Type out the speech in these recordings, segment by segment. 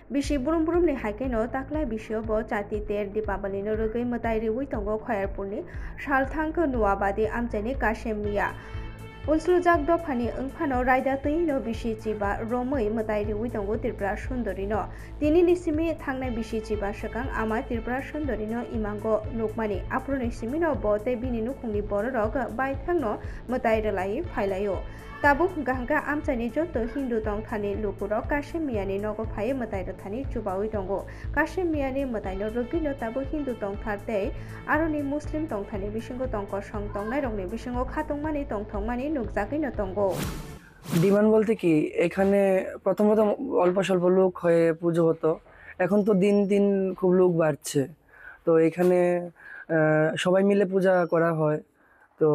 bisi burum burum ni haike no taklai bisio bo chati ter dipabali no rugai matai riwi tongo khoyarpurni salthang ko nuabadi amchani kashemia Ulslujak dofani engphano raida tui no bisi chiba romoi matai riwi tongo Tripura Sundori no tini nisimi thangnai bisi chiba sakang ama Tripura Sundori no imango nukmani aproni simi no bote bini nukhungni borok bai thangno matai relai phailayo tabuk gahga amchani joto Hindu tongthani lukuro Kashemiani nogo phaye matai rathani chubawi tongo Kashemiani matai no rugino tabu Hindu tongthate aroni Muslim tongthani bisingo tongko song tongnai rokni bisingo khatongmani tongthongmani nukjagui no tongo demand বলতে কি এখানে প্রথমত অল্প স্বল্প লোক হয়ে পুজো হতো এখন তো দিন দিন খুব লোক বাড়ছে তো এখানে সবাই মিলে পূজা করা হয় তো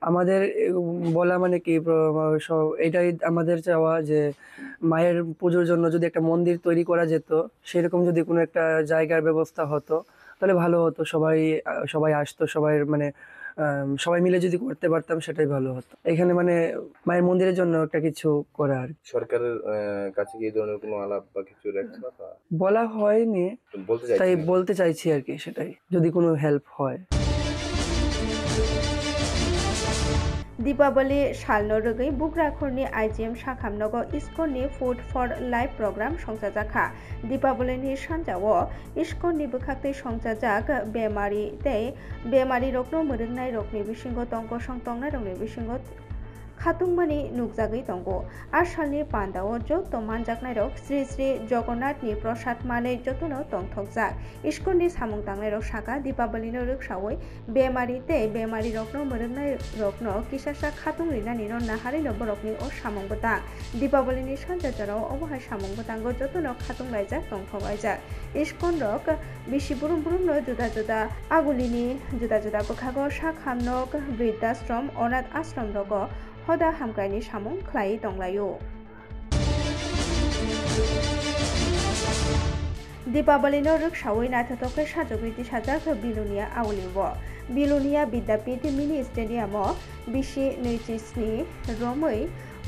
আমাদের বলা মানে কি এটাই আমাদের চাওয়া যে মায়ের পুজোর জন্য যদি একটা মন্দির তৈরি করা যেত সেরকম যদি কোনো একটা জায়গার ব্যবস্থা হতো তাহলে ভালো হতো সবাই আসতো মানে সবাই মিলে যদি করতে পারতাম সেটাই ভালো হতো এখানে মানে মায়ের মন্দিরের জন্য একটা কিছু করা আর সরকারের কাছে কি এই ধরনের কোনো আলাপ বা কিছু বলা হয়নি তাই বলতে চাইছি আর কি সেটাই যদি কোনো হেল্প হয় Deepavali Shalno Rugai Bugrakhorni IGM Shakhamnogo ISKCONni Food for Life program songchajaka Deepavali ni sanjao ISKCONni bukhaktei songjajak bemari rokno murungnai rokni bisingo tongko songtongnai rokni bisingo khatungmani nukjagui tongo asalni pandao joto manjaknai rok Sri Sri Jagannath ni prasad manei jotono tongthokjak ISKCONni samung tangnai rok saka Deepavali no ruksawi bemari rokno murungnai rokno kisasa khatung rinani no nahari no borokni o samung botang Deepavali ni sanjajaro obohai samung botango jotono khatung laijak tongthokaijak ISKCON rok bisi burum burum no juda juda agulini juda juda bukhago sakhamnok Vriddhashram Onath ashram rogo hoda hamkaini samung khlai tonglayo Deepavali no ruksawi naithotokai sajogui sajak Bilonia awlibo Bilonia Bidyapit mini stadium o bisi 27 romoi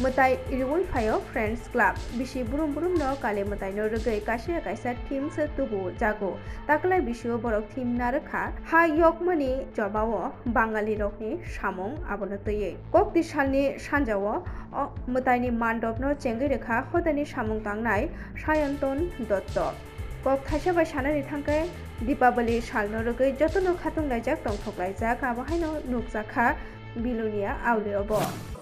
matai riwui phayo Friends Club bisi burum burum no kale matai no rugai kaisa teams tubu jago taklai bisio borok team narakha ha yokmani jobao Bangali rokni samung abono toye kokti salni sanjao matai ni mandop no chengi rekha hodani samung tangnai Sayanton Dotto kok thaisa bai sanani thangkai Deepavali salno rugai jotono khatung laijak tongthoklaijak abahaino nukjakha Bilonia awliobo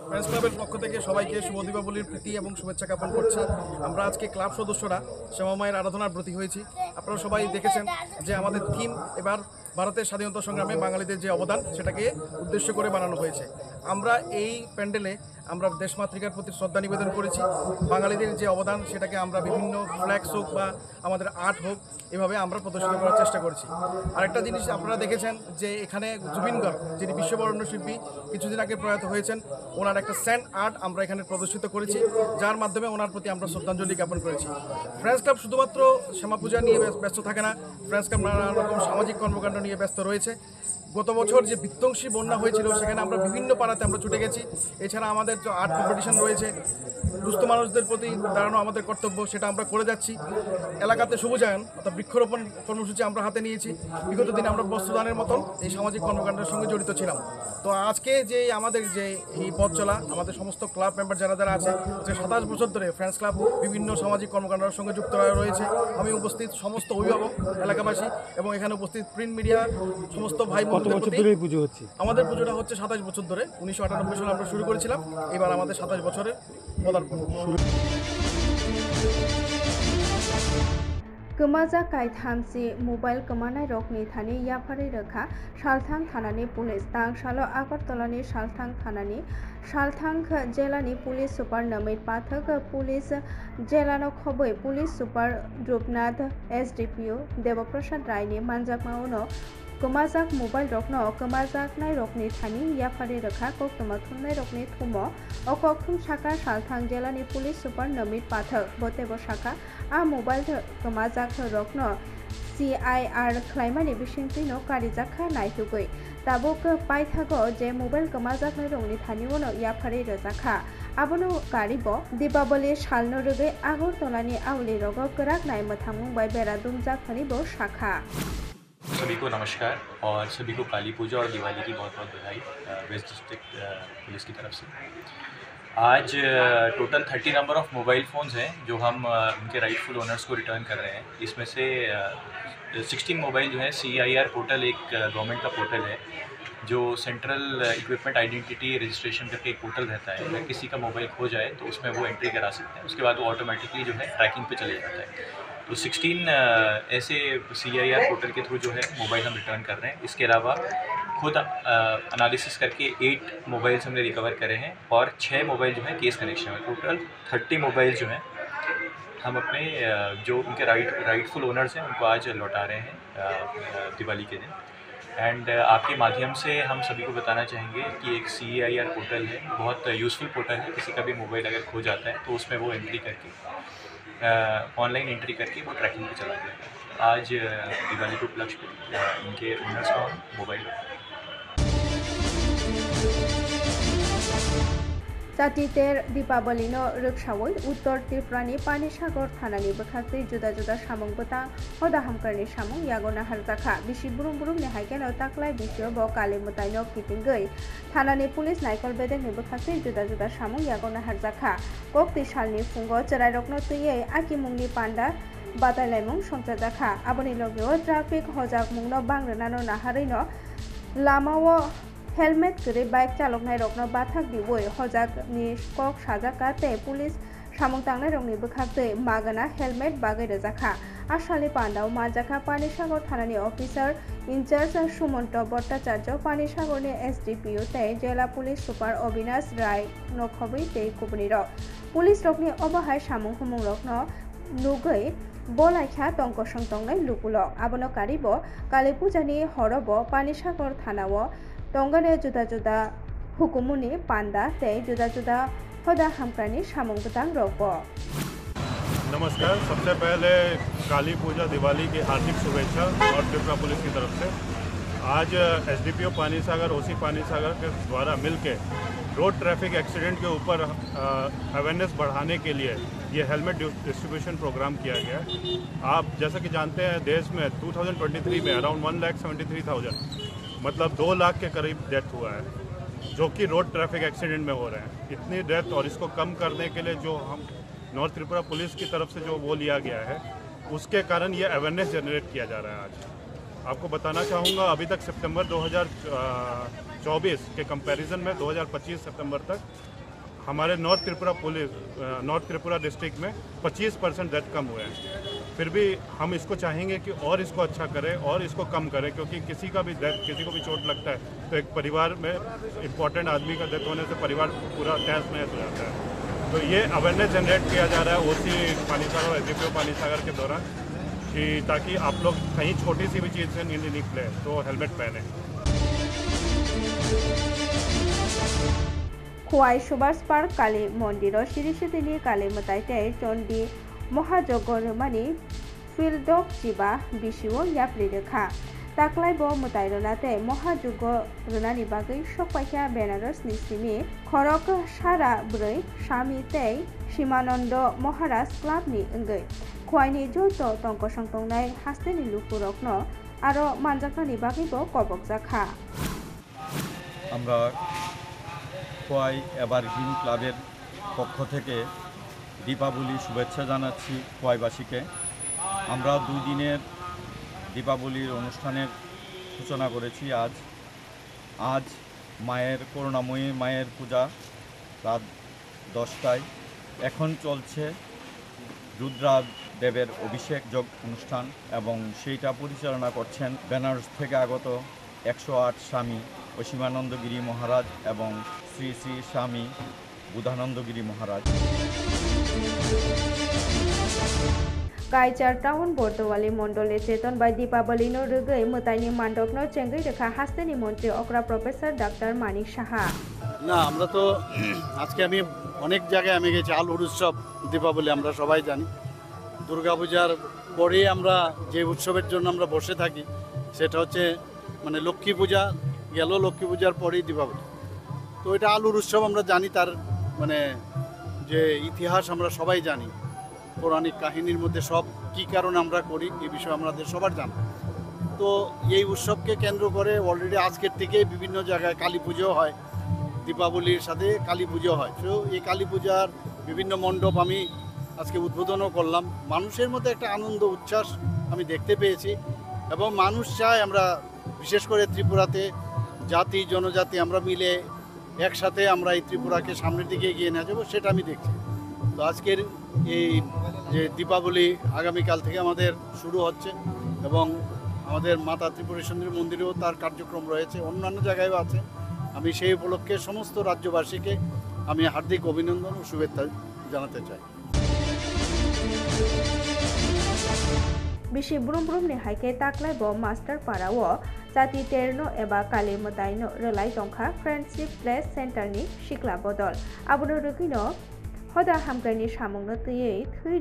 friends ক্লাবের পক্ষ থেকে সবাইকে শুভ দীপাবলির প্রীতি এবং শুভেচ্ছা জ্ঞাপন করছি আমরা আজকে ক্লাব সদস্যরা শ্যামা মায়ের আরাধনার ব্রতী হয়েছি আপনারা সবাই দেখেছেন যে আমাদের থিম এবার ভারতের স্বাধীনতা সংগ্রামে বাঙালিদের যে অবদান সেটাকে উদ্দেশ্য করে বানানো হয়েছে আমরা এই প্যান্ডেলে আমরা দেশমাতৃকার প্রতি শ্রদ্ধা নিবেদন করেছি বাঙালিদের যে অবদান সেটাকে আমরা বিভিন্ন ফ্ল্যাক্স হোক বা আমাদের আর্ট হোক এভাবে আমরা প্রদর্শিত করার চেষ্টা করেছি আরেকটা জিনিস আপনারা দেখেছেন যে এখানে জুবিন গার্গ যিনি বিশ্ববরেণ্য শিল্পী কিছুদিন আগে প্রয়াত হয়েছেন ওনার একটা স্যান্ড আর্ট আমরা এখানে প্রদর্শিত করেছি যার মাধ্যমে ওনার প্রতি আমরা শ্রদ্ধাঞ্জলি জ্ঞাপন করেছি ফ্রেন্ডস ক্লাব শুধুমাত্র শ্যামা পূজা নিয়ে ব্যস্ত থাকে না ফ্রেন্ডস ক্লাব নানা রকম সামাজিক কর্মকাণ্ড নিয়ে ব্যস্ত রয়েছে গত বছর যে বিধ্বংসী বন্যা হয়েছিল সেখানে আমরা বিভিন্ন পাড়াতে আমরা ছুটে গেছি এছাড়া আমাদের যে আর্ট কম্পিটিশন রয়েছে দুস্থ মানুষদের প্রতি দাঁড়ানো আমাদের কর্তব্য সেটা আমরা করে যাচ্ছি এলাকাতে সবুজায়ন অর্থাৎ বৃক্ষরোপণ কর্মসূচি আমরা হাতে নিয়েছি বিগত দিনে আমরা বস্ত্রদানের মতন এই সামাজিক কর্মকাণ্ডের সঙ্গে জড়িত ছিলাম তো আজকে যে আমাদের যে এই পথ চলা আমাদের সমস্ত ক্লাব মেম্বার যারা আছে যে 27 বছর ধরে ফ্রেন্ডস ক্লাব বিভিন্ন সামাজিক কর্মকাণ্ডের সঙ্গে যুক্ত রয়েছে আমি উপস্থিত সমস্ত অভিভাবক এলাকাবাসী এবং এখানে উপস্থিত প্রিন্ট মিডিয়া সমস্ত ভাই বোনদের পুজো হচ্ছে আমাদের পুজোটা হচ্ছে 27 বছর ধরে 1998 সালে আমরা শুরু করেছিলাম এবার আমাদের 27 বছরের পদার্পণ Kemaja kai thamsi mobile kemanai rokni thani yapari rekha Salthang thanani police tang salo Agartala-ni Salthang thanani Salthang jela-ni police super Namit Pathak police jela-no khoboi police super Drupnath SDPO Debaprasad Rai-ni manjakmao Kemajak mobile rokno kemajak nai rokni thani yapari rekha koktoma thumnai rokni thumo okokthum saka Salthang jela-ni police super Namit Pathak botebo saka a mobile kemajak rokno CIR khlaimani bisingtino karijakha naithugui tabuk paithago je mobile kemajak nai rokni thani uno yapari rejakha abono karibo Deepavali salno rugui Agartala Auli rogo grak nai mothangmung bai bera dumjak phanibo shakha सभी को नमस्कार और सभी को काली पूजा और दिवाली की बहुत बहुत बधाई वेस्ट डिस्ट्रिक्ट पुलिस की तरफ से। आज total 30 number of mobile phones हैं जो हम उनके राइटफुल ओनर्स को रिटर्न कर रहे हैं। इसमें से 16 मोबाइल जो है CIR पोर्टल एक गवर्नमेंट का पोर्टल है जो सेंट्रल इक्विपमेंट आइडेंटिटी रजिस्ट्रेशन करके एक पोर्टल रहता है। अगर किसी का मोबाइल खो जाए तो उसमें वो एंट्री करा सकते हैं, उसके बाद वो ऑटोमेटिकली जो है ट्रैकिंग पे चले जाता है। तो 16 ऐसे CIR पोर्टल के थ्रू जो है मोबाइल हम रिटर्न कर रहे हैं। इसके अलावा खुद एनालिसिस करके 8 मोबाइल्स हमने रिकवर करे हैं और 6 मोबाइल जो है केस कनेक्शन है। टोटल 30 मोबाइल जो हैं हम अपने जो उनके राइटफुल ओनर्स हैं उनको आज लौटा रहे हैं दिवाली के दिन। एंड आपके माध्यम से हम सभी को बताना चाहेंगे कि एक CIR पोर्टल है, बहुत यूज़फुल पोर्टल है। किसी का भी मोबाइल अगर खो जाता है तो उसमें वो एंट्री करके ऑनलाइन एंट्री करके वो ट्रैकिंग पे चला जाएगा। आज दिवाली के उपलक्ष्य पे इनके ओनर्स को हम mobile Satiter Deepavali no Rukshawoi Uttor Tripurani Panisagar Thanani Bokhaktwi juda juda samung botang hoda hamkarni samung yagona harjakha bisi burung burung ni haikeno taklai bisio bo kali mutai no kitingoi thanani police naikol bedek ni bokhaktwi juda juda samung yagona harjakha kokti salni fungo cherai rokno tuiye akimungni panda batalaimung songchajakha aboni logeo traffic hojak mungno bangrana no naharui no lamao helmet गरे bike चालकनाय रकनो बाथाक दिवै हजाक नि कक साजाका ते पुलिस सामung tangnai rokni bokhaktwi magana helmet बागै रजाखा आसालि पान्डाव माजाखा पानिसागर थानानि अफिसार इनचार्ज सुमंत भट्टाचार्य पानिसागरनि SDPO ते जिला पुलिस सुपार अविनाश राय नखबै ते कुबनि रक पुलिस रकनि अबहाय सामung humung रकनो नुगै बलाइखा तंकसं तंगनाय लुकुलक abono karibo kali pujani horobo Panisagar थानाव तंगने जुदा जुदा हुकुमुनि पांडा ते जुदा जुदा होदा हमकारनि सामung बतang रखबो। नमस्कार, सबसे पहले काली पूजा दिवाली की हार्दिक शुभेच्छा और त्रिपुरा पुलिस की तरफ से। आज SDPO पानीसागर OC पानीसागर के द्वारा मिलके रोड ट्रैफिक एक्सीडेंट के ऊपर अवेयरनेस बढ़ाने के लिए ये हेलमेट डिस्ट्रीब्यूशन प्रोग्राम किया गया है। आप जैसा कि जानते हैं देश में 2023 में अराउंड 1,73,000 मतलब 2 लाख के करीब डेथ हुआ है जो कि रोड ट्रैफिक एक्सीडेंट में हो रहे हैं। इतनी डेथ और इसको कम करने के लिए जो हम नॉर्थ त्रिपुरा पुलिस की तरफ से जो वो लिया गया है उसके कारण ये अवेयरनेस जनरेट किया जा रहा है। आज आपको बताना चाहूँगा अभी तक सितंबर 2024 के कंपैरिजन में 2025 सितंबर तक हमारे नॉर्थ त्रिपुरा डिस्ट्रिक्ट में 25% डेथ कम हुए हैं। फिर भी हम इसको चाहेंगे कि और इसको अच्छा करें और इसको कम करें, क्योंकि किसी को भी चोट लगता है तो एक परिवार में इम्पोर्टेंट आदमी का डेथ होने से परिवार पूरा तहस नहस हो जाता है। तो ये अवेयरनेस जनरेट किया जा रहा है OC पानीसागर और SDPO पानीसागर के दौरान कि ताकि आप लोग कहीं छोटी सी भी चीज़ से निकले तो हेलमेट पहने। खुवाई सुभाष पार्क काली मंदिर सिरिसिदिनि काली मताइते चंडी महाजगरमानि फिल्डक जिबा बिसिओ याप्रिरेखा ताक्लाइबो मुताइरनाते महाजगरनानि बागै सकपाइखा बेनारस निसिनि खरक सारा ब्रै सामिते शिमानंद महाराज क्लाबनि अंगै खुवाइनि जत तंकसं तंगनाय हास्तेनि लुकुरकनो आरो मानजाकनानि बागैबो कबकजाखा আমরা খোয়াই এভারগ্রিন ক্লাবের পক্ষ থেকে দীপাবলি শুভেচ্ছা জানাচ্ছি খোয়াইবাসীকে। আমরা 2 দিনের দীপাবলির অনুষ্ঠানের সূচনা করেছি আজ মায়ের করুণাময়ী মায়ের পূজা রাত 10টায়। এখন চলছে রুদ্রা দেবের অভিষেক যোগ অনুষ্ঠান এবং সেইটা পরিচালনা করছেন বেনারস থেকে আগত 108 স্বামী অসীমানন্দ গিরি মহারাজ এবং শ্রী শ্রী স্বামী বুধানন্দ গিরি মহারাজ। काइचार टाउन बर्दवाली मंडले चेतन बाय दीपावली नो रुगै मुताइनि मांडक नो चेंगै रेखा हास्तेनि मंत्री अकरा प्रोफेसर डॉक्टर मानिक साहा না আমরা তো আজকে আমি অনেক জায়গায় আমি গেছি আলোর উৎসব দীপাবলি আমরা সবাই জানি। দুর্গাপূজার পরে আমরা যে উৎসবের জন্য আমরা বসে থাকি সেটা হচ্ছে মানে লক্ষ্মী পূজা গেল, লক্ষ্মী পূজার পরেই দীপাবলি। তো এটা আলোর উৎসব আমরা জানি, তার মানে যে ইতিহাস আমরা সবাই জানি, পৌরাণিক কাহিনীর মধ্যে সব কী কারণে আমরা করি এই বিষয়ে আমাদের সবার জানা। তো এই উৎসবকে কেন্দ্র করে অলরেডি আজকের থেকে বিভিন্ন জায়গায় কালী পুজো হয়, দীপাবলির সাথে কালী পুজো হয়। তো এই কালী পূজার বিভিন্ন মণ্ডপ আমি আজকে উদ্বোধনও করলাম। মানুষের মধ্যে একটা আনন্দ উচ্ছ্বাস আমি দেখতে পেয়েছি এবং মানুষ চায় আমরা বিশেষ করে ত্রিপুরাতে জাতি জনজাতি আমরা মিলে একসাথে আমরা এই ত্রিপুরাকে সামনের দিকে এগিয়ে নিয়ে যাবো, সেটা আমি দেখছি। তো আজকের এই যে দীপাবলি আগামীকাল থেকে আমাদের শুরু হচ্ছে এবং আমাদের মাতা ত্রিপুরা সুন্দরী মন্দিরেও তার কার্যক্রম রয়েছে, অন্যান্য জায়গায়ও আছে। আমি সেই উপলক্ষে সমস্ত রাজ্যবাসীকে আমি হার্দিক অভিনন্দন ও শুভেচ্ছা জানাতে চাই। Bisi burum-burum ni haike taklai bo master parao jati terno eba kali motai no relai tongkha Friendship Place Center ni shikla bodol abono rukino hoda hamgrani samungno tui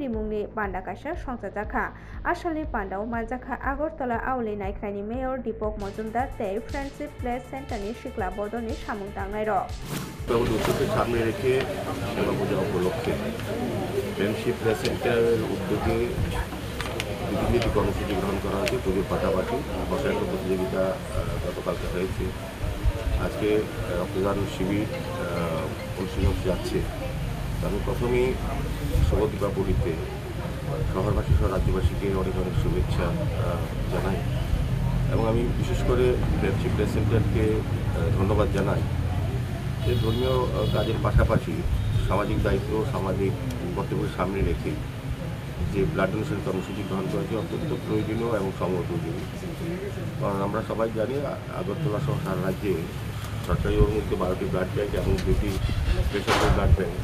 rimungni pandakasa songsajakha asalni pandao majakha Agartala Auli Naikrani Mayor Dipok Mojumdar tei Friendship Place Center ni shikla bodol ni samung tangnai ro উৎসবকে সামনে রেখে দুর্গাপূজা উপলক্ষে friendship place সেন্টারের উদ্যোগে বিভিন্ন কর্মসূচি গ্রহণ করা হয়েছে। পুজোর পাশাপাশি বসায়ন প্রতিযোগিতা গতকালকে হয়েছে। আজকে রক্তদান শিবির অনুষ্ঠিত যাচ্ছে। আমি প্রথমেই শুভ দীপাবলিতে শহরবাসী সহ রাজ্যবাসীকে অনেক অনেক শুভেচ্ছা জানাই এবং আমি বিশেষ করে ফ্রেন্ডশিপ প্লেস সেন্টারকে ধন্যবাদ জানাই যে ধর্মীয় কাজের পাশাপাশি সামাজিক দায়িত্ব সামাজিক কর্তব্যের সামনে রেখে যে ব্লাড ডোনেশন কর্মসূচি গ্রহণ করেছে অত্যন্ত প্রয়োজনীয় এবং সময়োপযোগী। কারণ আমরা সবাই জানি আগরতলা সহ সারা রাজ্যে সরকারি অনুমোদিত 12টি ব্লাড ব্যাঙ্ক এবং 2টি বেসরকারি ব্লাড ব্যাঙ্ক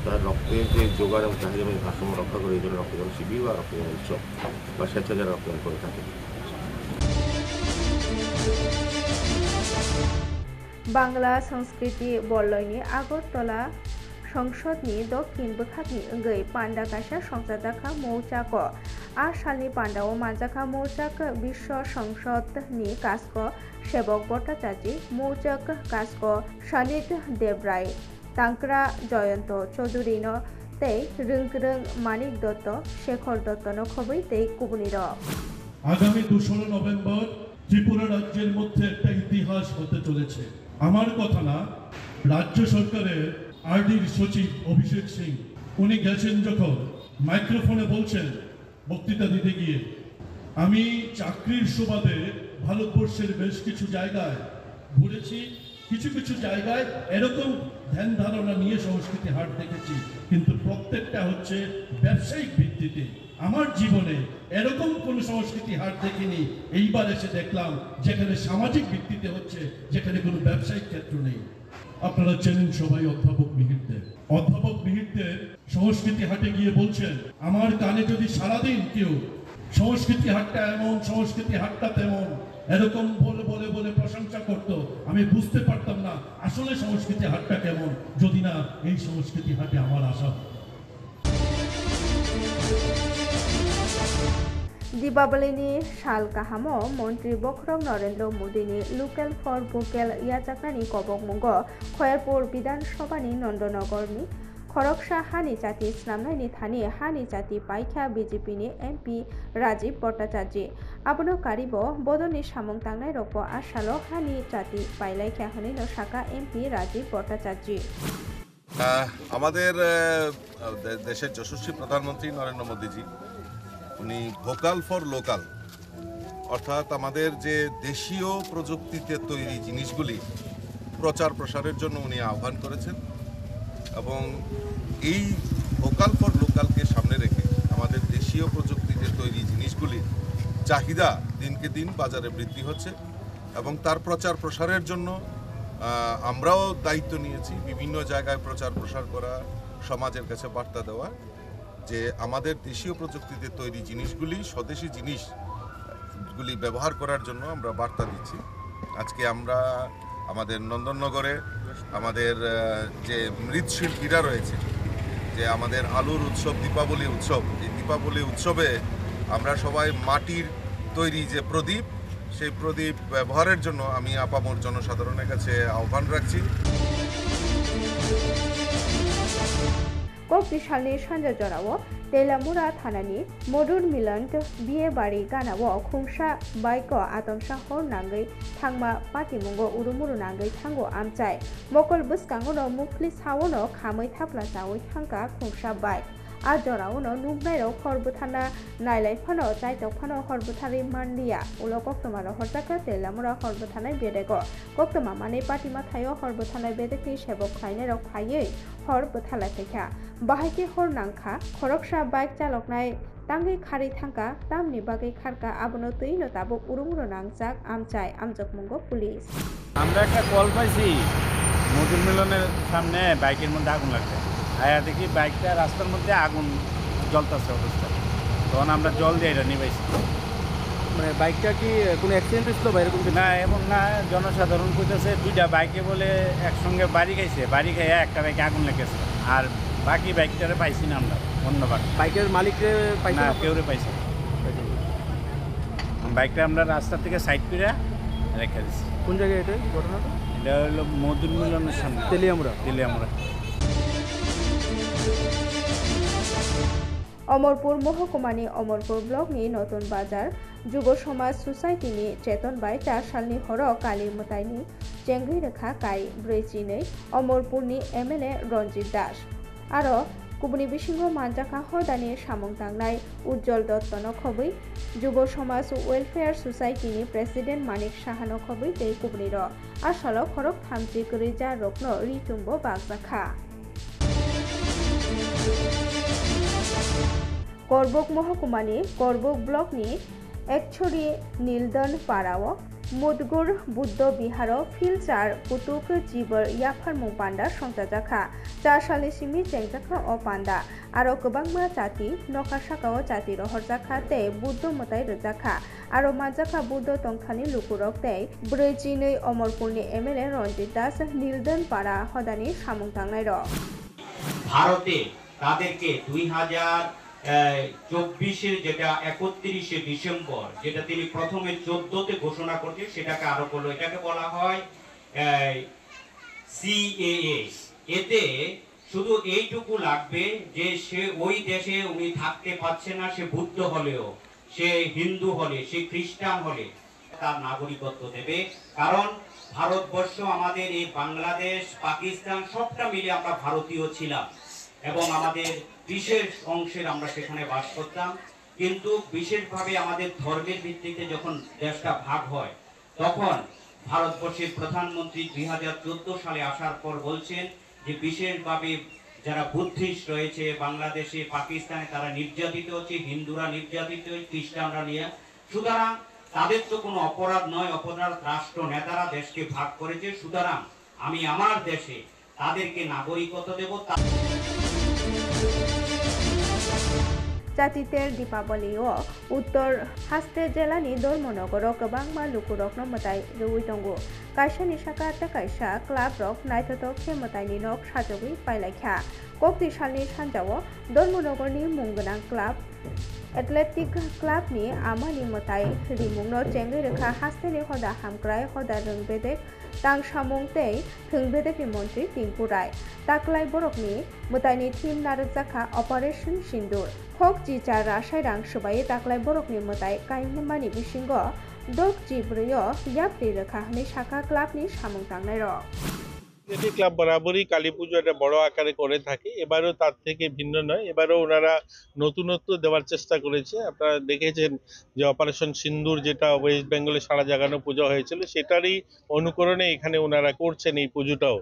তার রক্তের যে জোগাড় এবং চাহিদা ভারসাম্য রক্ষা করে এই জন্য রক্তদান শিবির বা রক্তদান উৎসব বা স্বেচ্ছাচার রক্তদান করে থাকে। Bangla Sanskriti Bolloyni Agartala সংসদনি দক্ষিণ বখাকনি গৈ পান্ডাকাশা সংসাজাখা মৌচাক আসালনি পান্ডা ও মাজাখা মৌচাক বিশ্ব সংসদনি কাস্ক সেবক ভট্টাচার্য মৌচাক কাস্ক সনিত দেবরায় তাংকরা জয়ন্ত চৌধুরী ন তেই রং মানিক দত্ত শেখর দত্ত ন খবই তেই কুবনির আগামী 2 নভেম্বর ত্রিপুরা রাজ্যের মধ্যে একটা ইতিহাস হতে চলেছে। আমার কথা না, রাজ্য সরকারের আরডির সচিব অভিষেক সিং উনি গেছেন যখন মাইক্রোফোনে বলছেন বক্তৃতা দিতে গিয়ে, আমি চাকরির সুবাদে ভারতবর্ষের বেশ কিছু জায়গায় ঘুরেছি, কিছু কিছু জায়গায় এরকম ধ্যান ধারণা নিয়ে সংস্কৃতি হাট দেখেছি, কিন্তু প্রত্যেকটা হচ্ছে ব্যবসায়িক ভিত্তিতে। আমার জীবনে এরকম কোন সংস্কৃতি হাট দেখিনি, এইবার এসে দেখলাম যেখানে সামাজিক ভিত্তিতে হচ্ছে, যেখানে কোনো ব্যবসায়িক ক্ষেত্র নেই। আপনারা চেনেন সবাই অধ্যাপক মিহিরদের। অধ্যাপক মিহিরদের সংস্কৃতি হাটে গিয়ে বলছেন, আমার কানে যদি সারাদিন কেউ সংস্কৃতি হাটটা এমন সংস্কৃতি হাটটা তেমন এরকম বলে বলে বলে প্রশংসা করত, আমি বুঝতে পারতাম না আসলে সংস্কৃতি হাটটা কেমন যদি না এই সংস্কৃতি হাটে আমার আসা। दीपावलीनि साल काहामो मन्त्री बख्रम नरेन्द्र मोदीनि लोकेल फर भोकेल याजाक्रानि कबक मुंग खयरपुर विधानसभानि नन्दनगरनि खरगसा हानि जाति स्नामनायनि थानि हानि जाति पाइखा बीजेपीनि एमपि राजीव भट्टाचार्य आबनो कारिबो बदनि सामं तांनाय रप आसालो हानि जाति पाइलाइखा हनिनो शाखा एमपि राजीव भट्टाचार्य আমাদের দেশের যশস্বী প্রধানমন্ত্রী নরেন্দ্র মোদীজি উনি ভোকাল ফর লোকাল অর্থাৎ আমাদের যে দেশীয় প্রযুক্তিতে তৈরি জিনিসগুলি প্রচার প্রসারের জন্য উনি আহ্বান করেছেন এবং এই ভোকাল ফর লোকালকে সামনে রেখে আমাদের দেশীয় প্রযুক্তিতে তৈরি জিনিসগুলির চাহিদা দিনকে দিন বাজারে বৃদ্ধি হচ্ছে এবং তার প্রচার প্রসারের জন্য আমরাও দায়িত্ব নিয়েছি বিভিন্ন জায়গায় প্রচার প্রসার করা, সমাজের কাছে বার্তা দেওয়া যে আমাদের দেশীয় প্রযুক্তিতে তৈরি জিনিসগুলি স্বদেশি জিনিসগুলি ব্যবহার করার জন্য আমরা বার্তা দিচ্ছি। আজকে আমরা আমাদের নন্দননগরে আমাদের যে মৃৎশিল্পীরা রয়েছে, যে আমাদের আলুর উৎসব দীপাবলি উৎসব, এই দীপাবলি উৎসবে আমরা সবাই মাটির তৈরি যে প্রদীপ, সেই প্রদীপ ব্যবহারের জন্য আমি আপামর জনসাধারণের কাছে আহ্বান রাখছি। कक्ति सालनि सानजा जराव तेलामुरा थानानि मधुर मिलन बिए बाड़ी गानाव खुंसा बाइक आतमसा हर नांगै थांमा पाटिमुंगो उरुमुरु नांगै थांगो आमचाय मकल बुसकांगनो मुखलि सावनो खामै थाफ्ला जावै थांका खुंसा बाइक आ जरावनो नुबनायरो हरबुथाना नायलायफानो जायतफानो हरबुथारि मानलिया उलो कक्तमारो हरजाका तेलामुरा हरबुथानाय बेदेगो कक्तमा माने पाटिमा थायो हरबुथानाय बेदेगनि सेबक खायनायरो खायै हरबुथालाय फैखा बाहायके हर नांखा खरकसा बाइक चालकनाय तांगै खारि थांका तामनि बागै खारका आबनो तैनो ताबो उरुमुरु नांजाक आमचाय আমজকমঙ্গ পুলিশ। আমরা একটা কল পাইছি মধুর মিলনের সামনে বাইকের মধ্যে আগুন লাগছে আয়া দেখি বাইকটা রাস্তার মধ্যে আগুন জ্বলতেছে অবস্থা তখন আমরা জল দিয়ে এটা নিবাইছি। মানে বাইকটা কি কোনো অ্যাক্সিডেন্ট হয়েছিল বা এরকম না এমন না জনসাধারণ কইতেছে দুইটা বাইকে বলে একসঙ্গে বাড়ি খাইছে বাড়ি খাইয়া একটা বাইকে আগুন লেগেছে আর বাকি বাইকটারে পাইছি না আমরা অন্য বাইকের মালিকরে পাইছি না কেউরে পাইছি বাইকটা আমরা রাস্তা থেকে সাইড করে রেখে দিচ্ছি। কোন জায়গায় এটা ঘটনাটা? এটা হলো মধুর মিলনের সামনে তেলিয়ামুড়া। अमरपुर महकुमानि अमरपुर ब्लकनि नतुन बाजार जुब समाज ससाइटिनि चेतन बाय 4 सालनि हर काली मोताइनि जेंगै रेखा काई ब्रैजिनै अमरपुरनि एमएलए रंजित दास आरो गुबुननि बिसिङाव मानजाखा हदानि सामुं थांनाय उज्जवल दत्त नखबै जुब समाज वेलफेयार ससाइटिनि प्रेसिडेन्ट मानिक साहा नखबै दै गुबुनिर आसालाव खरक 30 रोजा रत्न रितुम्बो बागजाखा। करबुक महकुमानि करबुक ब्लकनि एकछरी नीलदन पाराव मुदगुर बुद्ध बिहार फिलचार पुतुक जिबर याफारमुं पान्डा संजाजाखा 4 सालनि सिमि जेंजाखा अ पान्डा आरो गोबांमा जाति नखासाकाव जाति रहरजाखा ते बुद्ध मताय रजाखा आरो माजाखा बुद्ध तंखानि लुकुरक ते 42 अमरपुरनि एमएलए रंजित दास नीलदन पारा हदानि सामुं थांनाय र भारते तादेरके 2024 যেটা 31শে ডিসেম্বর যেটা তিনি প্রথমে 14তে ঘোষণা করছে সেটাকে আরো করলো এটাকে বলা হয় সিএএ। এতে শুধু এইটুকু লাগবে যে সে ওই দেশে উনি থাকতে পারছে না সে বুদ্ধ হলেও সে হিন্দু হলে সে খ্রিস্টান হলে তার নাগরিকত্ব দেবে কারণ ভারতবর্ষ আমাদের এই বাংলাদেশ পাকিস্তান সবটা মিলে আমরা ভারতীয় ছিলাম এবং আমাদের বিশেষ অংশের আমরা সেখানে বাস করতাম কিন্তু বিশেষভাবে আমাদের ধর্মের ভিত্তিতে যখন দেশটা ভাগ হয় তখন ভারতবর্ষের প্রধানমন্ত্রী 2014 সালে আসার পর বলছেন যে বিশেষভাবে যারা বুদ্ধিস্ট রয়েছে বাংলাদেশে পাকিস্তানে তারা নির্যাতিত হচ্ছে হিন্দুরা নির্যাতিত খ্রিস্টানরা নিয়ে সুতরাং তাদের তো কোনো অপরাধ নয় অপরাধ রাষ্ট্র নেতারা দেশকে ভাগ করেছে সুতরাং আমি আমার দেশে তাদেরকে নাগরিকত্ব দেব। जातितेर दीपावलिओ उत्तर हास्ते जिल्लानि धर्मनगराव गोबांमा लुकुरकनो मोताय रौइ दंगो कायसानि साका आरो कायसा क्लाब रक नायथथक खेमोतायनि नक साजोबै पाइलायखा कक्ति सालनि सानजाव धर्मनगरनि मुंगोनां क्लाब एथलेटिक क्लाबनि आमानि मोताय रिमुंनो जेंगै रेखा हास्तेनि हदा हामग्राय हदा रोंबेदेक तांसामुं तै थोंबेदेकनि मन्त्रि टिंकु राय ताकलाय बरकनि मोतायनि टीम नारजाखा अपारेशन सिन्दुर हक जिचा रासाय रां सोबायै ताकलाय बरकनि मोताय कायमानि बिसिंग दक जिब्रैयो याप्ति रेखा हनै शाखा क्लाबनि सामुं थांनाय र এটি ক্লাব বরাবরই কালী পুজো একটা বড় আকারে করে থাকে এবারও তার থেকে ভিন্ন নয় এবারও ওনারা নতুনত্ব দেওয়ার চেষ্টা করেছে আপনারা দেখেছেন যে অপারেশন সিন্দুর যেটা ওয়েস্ট বেঙ্গলে সারা জাগানো পুজো হয়েছিল সেটারই অনুকরণে এখানে ওনারা করছেন এই পুজোটাও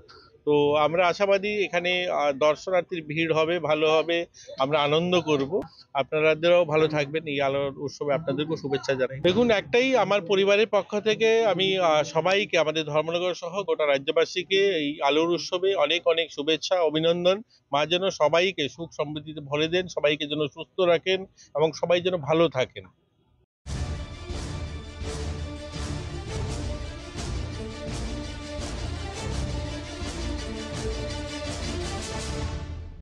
তো আমরা আশাবাদী এখানে দর্শনার্থীর ভিড় হবে ভালো হবে আমরা আনন্দ করব আপনারাও ভালো থাকবেন এই আলোর উৎসবে আপনাদেরকেও শুভেচ্ছা জানাই দেখুন একটাই আমার পরিবারের পক্ষ থেকে আমি সবাইকে আমাদের ধর্মনগর সহ গোটা রাজ্যবাসীকে এই আলোর উৎসবে অনেক অনেক শুভেচ্ছা অভিনন্দন মা যেন সবাইকে সুখ সমৃদ্ধিতে ভরে দেন সবাইকে যেন সুস্থ রাখেন এবং সবাই যেন ভালো থাকেন।